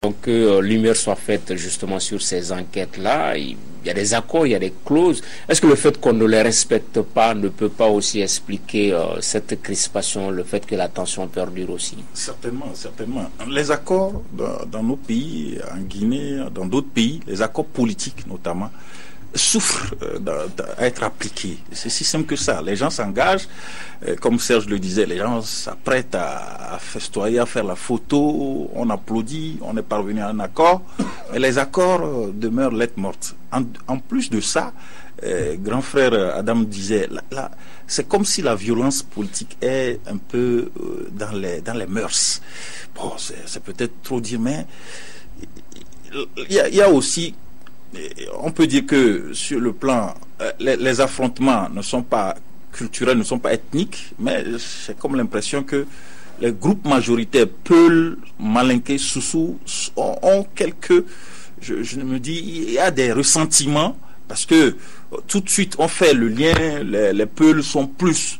Donc que lumière soit faite justement sur ces enquêtes-là. Il y a des accords, il y a des clauses. Est-ce que le fait qu'on ne les respecte pas ne peut pas aussi expliquer cette crispation, le fait que la tension perdure aussi? Certainement, certainement. Les accords dans nos pays, en Guinée, dans d'autres pays, les accords politiques notamment, souffrent d'être appliqués. C'est si simple que ça. Les gens s'engagent, comme Serge le disait, les gens s'apprêtent à festoyer, à faire la photo, on applaudit, on est parvenu à un accord, mais les accords demeurent lettres mortes. En plus de ça, grand frère Adam disait, c'est comme si la violence politique est un peu dans les mœurs. Bon, c'est peut-être trop dire, mais il y a aussi, on peut dire que sur le plan, les affrontements ne sont pas culturels, ne sont pas ethniques, mais j'ai comme l'impression que les groupes majoritaires, Peul, Malinké, Soussou, ont quelques, je me dis, il y a des ressentiments, parce que tout de suite on fait le lien, les Peul sont plus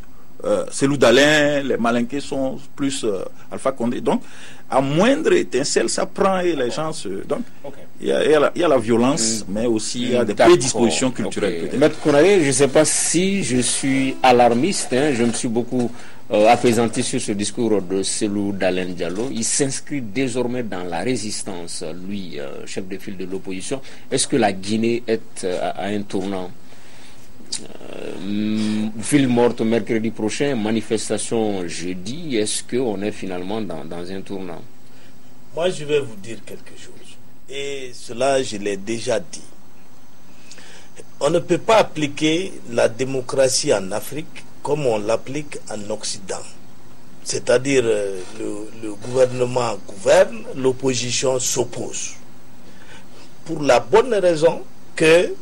Cellou Dalein, les Malinké sont plus Alpha Condé, donc à moindre étincelle, ça prend et les gens se... Donc, il y a la violence, mais aussi il y a des prédispositions culturelles. Maître Konaré, je ne sais pas si je suis alarmiste, je me suis beaucoup apaisanté sur ce discours de Cellou Dalein Diallo. Il s'inscrit désormais dans la résistance, lui, chef de file de l'opposition. Est-ce que la Guinée est à un tournant? Ville morte mercredi prochain, manifestation jeudi. Est-ce qu'on est finalement dans un tournant? Moi, je vais vous dire quelque chose. Et cela, je l'ai déjà dit. On ne peut pas appliquer la démocratie en Afrique comme on l'applique en Occident. C'est-à-dire, le gouvernement gouverne, l'opposition s'oppose. Pour la bonne raison que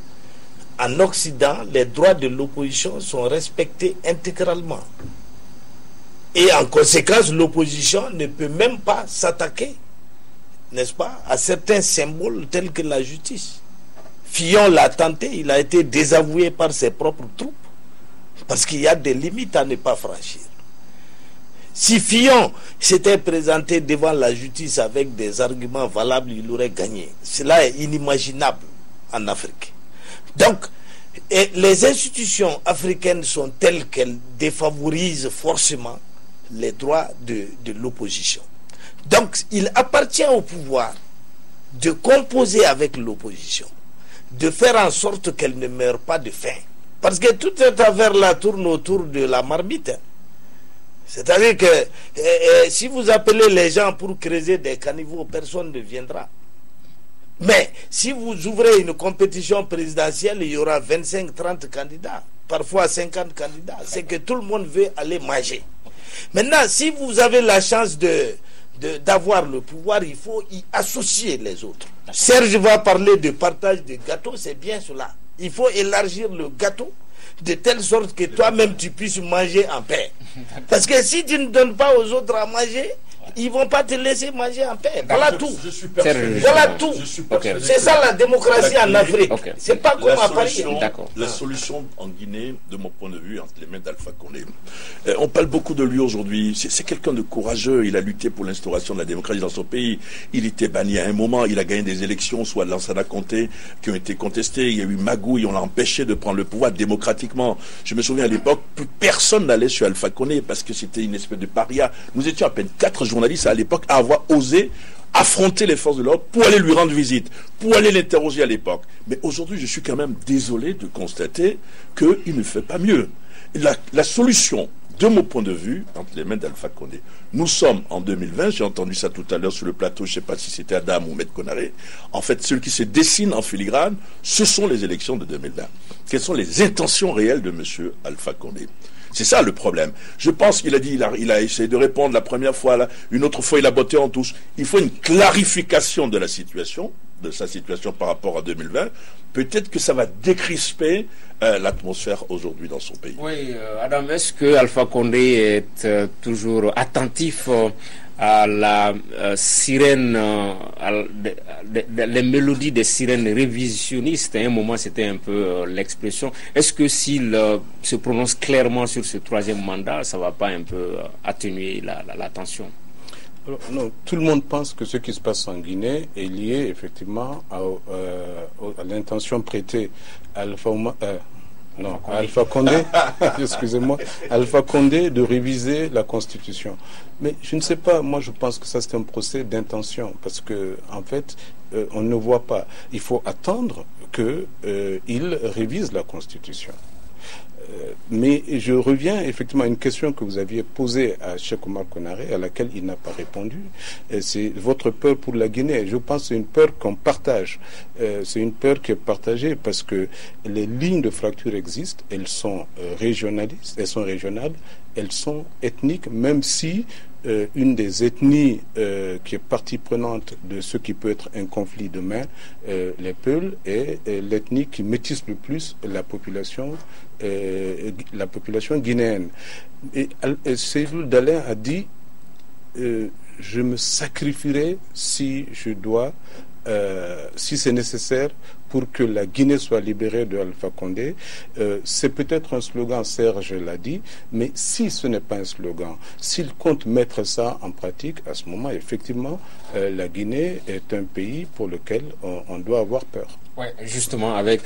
en Occident, les droits de l'opposition sont respectés intégralement. Et en conséquence, l'opposition ne peut même pas s'attaquer, n'est-ce pas, à certains symboles tels que la justice. Fillon l'a tenté, il a été désavoué par ses propres troupes, parce qu'il y a des limites à ne pas franchir. Si Fillon s'était présenté devant la justice avec des arguments valables, il aurait gagné. Cela est inimaginable en Afrique. Donc, les institutions africaines sont telles qu'elles défavorisent forcément les droits de l'opposition. Donc, il appartient au pouvoir de composer avec l'opposition, de faire en sorte qu'elle ne meure pas de faim. Parce que toute cette affaire-là tourne autour de la marmite. C'est-à-dire que si vous appelez les gens pour creuser des caniveaux, personne ne viendra. Mais si vous ouvrez une compétition présidentielle, il y aura 25-30 candidats, parfois 50 candidats. C'est que tout le monde veut aller manger. Maintenant, si vous avez la chance d'avoir le pouvoir, il faut y associer les autres. Serge va parler de partage de gâteaux, c'est bien cela. Il faut élargir le gâteau de telle sorte que toi-même tu puisses manger en paix. Parce que si tu ne donnes pas aux autres à manger, ils ne vont pas te laisser manger en paix. Voilà tout. Voilà tout. C'est ça la démocratie en Afrique. C'est pas comme à Paris. La solution en Guinée, de mon point de vue, entre les mains d'Alpha Condé. On parle beaucoup de lui aujourd'hui. C'est quelqu'un de courageux. Il a lutté pour l'instauration de la démocratie dans son pays. Il était banni à un moment. Il a gagné des élections, soit de Lansana Conté, qui ont été contestées. Il y a eu Magouille. On l'a empêché de prendre le pouvoir démocratiquement. Je me souviens à l'époque, plus personne n'allait sur Alpha Condé parce que c'était une espèce de paria. Nous étions à peine 4 journalistes à l'époque à avoir osé affronter les forces de l'ordre pour aller lui rendre visite, pour aller l'interroger à l'époque. Mais aujourd'hui, je suis quand même désolé de constater qu'il ne fait pas mieux. La solution, de mon point de vue, entre les mains d'Alpha Condé, nous sommes en 2020, j'ai entendu ça tout à l'heure sur le plateau, je ne sais pas si c'était Adam ou Maître Konaré, en fait, ce qui se dessine en filigrane, ce sont les élections de 2020. Quelles sont les intentions réelles de M. Alpha Condé? C'est ça le problème. Je pense qu'il a dit, il a essayé de répondre la première fois, là, une autre fois il a botté en touche. Il faut une clarification de la situation, de sa situation par rapport à 2020. Peut-être que ça va décrisper l'atmosphère aujourd'hui dans son pays. Oui, Adam, est-ce que Alpha Condé est toujours attentif à la sirène, les mélodies des sirènes révisionnistes? À un moment, c'était un peu l'expression. Est-ce que s'il se prononce clairement sur ce troisième mandat, ça ne va pas un peu atténuer la tension? Non, tout le monde pense que ce qui se passe en Guinée est lié effectivement à l'intention prêtée à Alpha Condé, excusez-moi, Alpha Condé de réviser la Constitution. Mais je ne sais pas, moi je pense que ça c'est un procès d'intention, parce que en fait, on ne voit pas. Il faut attendre qu'il révise la Constitution. Mais je reviens effectivement à une question que vous aviez posée à Cheikh Omar Konaré, à laquelle il n'a pas répondu. C'est votre peur pour la Guinée. Je pense que c'est une peur qu'on partage. C'est une peur qui est partagée parce que les lignes de fracture existent. Elles sont régionalistes, elles sont régionales, elles sont ethniques, même si une des ethnies qui est partie prenante de ce qui peut être un conflit demain, les Peuls, est l'ethnie qui métisse le plus la population guinéenne. Et Seydou Dalein a dit je me sacrifierai si je dois, si c'est nécessaire, pour que la Guinée soit libérée de Alpha Condé. C'est peut-être un slogan, Serge l'a dit, mais si ce n'est pas un slogan, s'il compte mettre ça en pratique, à ce moment, effectivement, la Guinée est un pays pour lequel on doit avoir peur. Ouais, justement, avec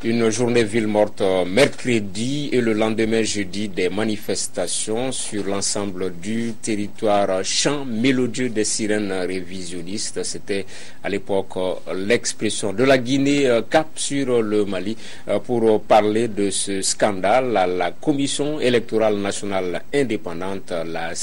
une journée ville morte mercredi et le lendemain jeudi, des manifestations sur l'ensemble du territoire, chant mélodieux des sirènes révisionnistes. C'était à l'époque l'expression de la Guinée cap sur le Mali pour parler de ce scandale. La Commission électorale nationale indépendante, la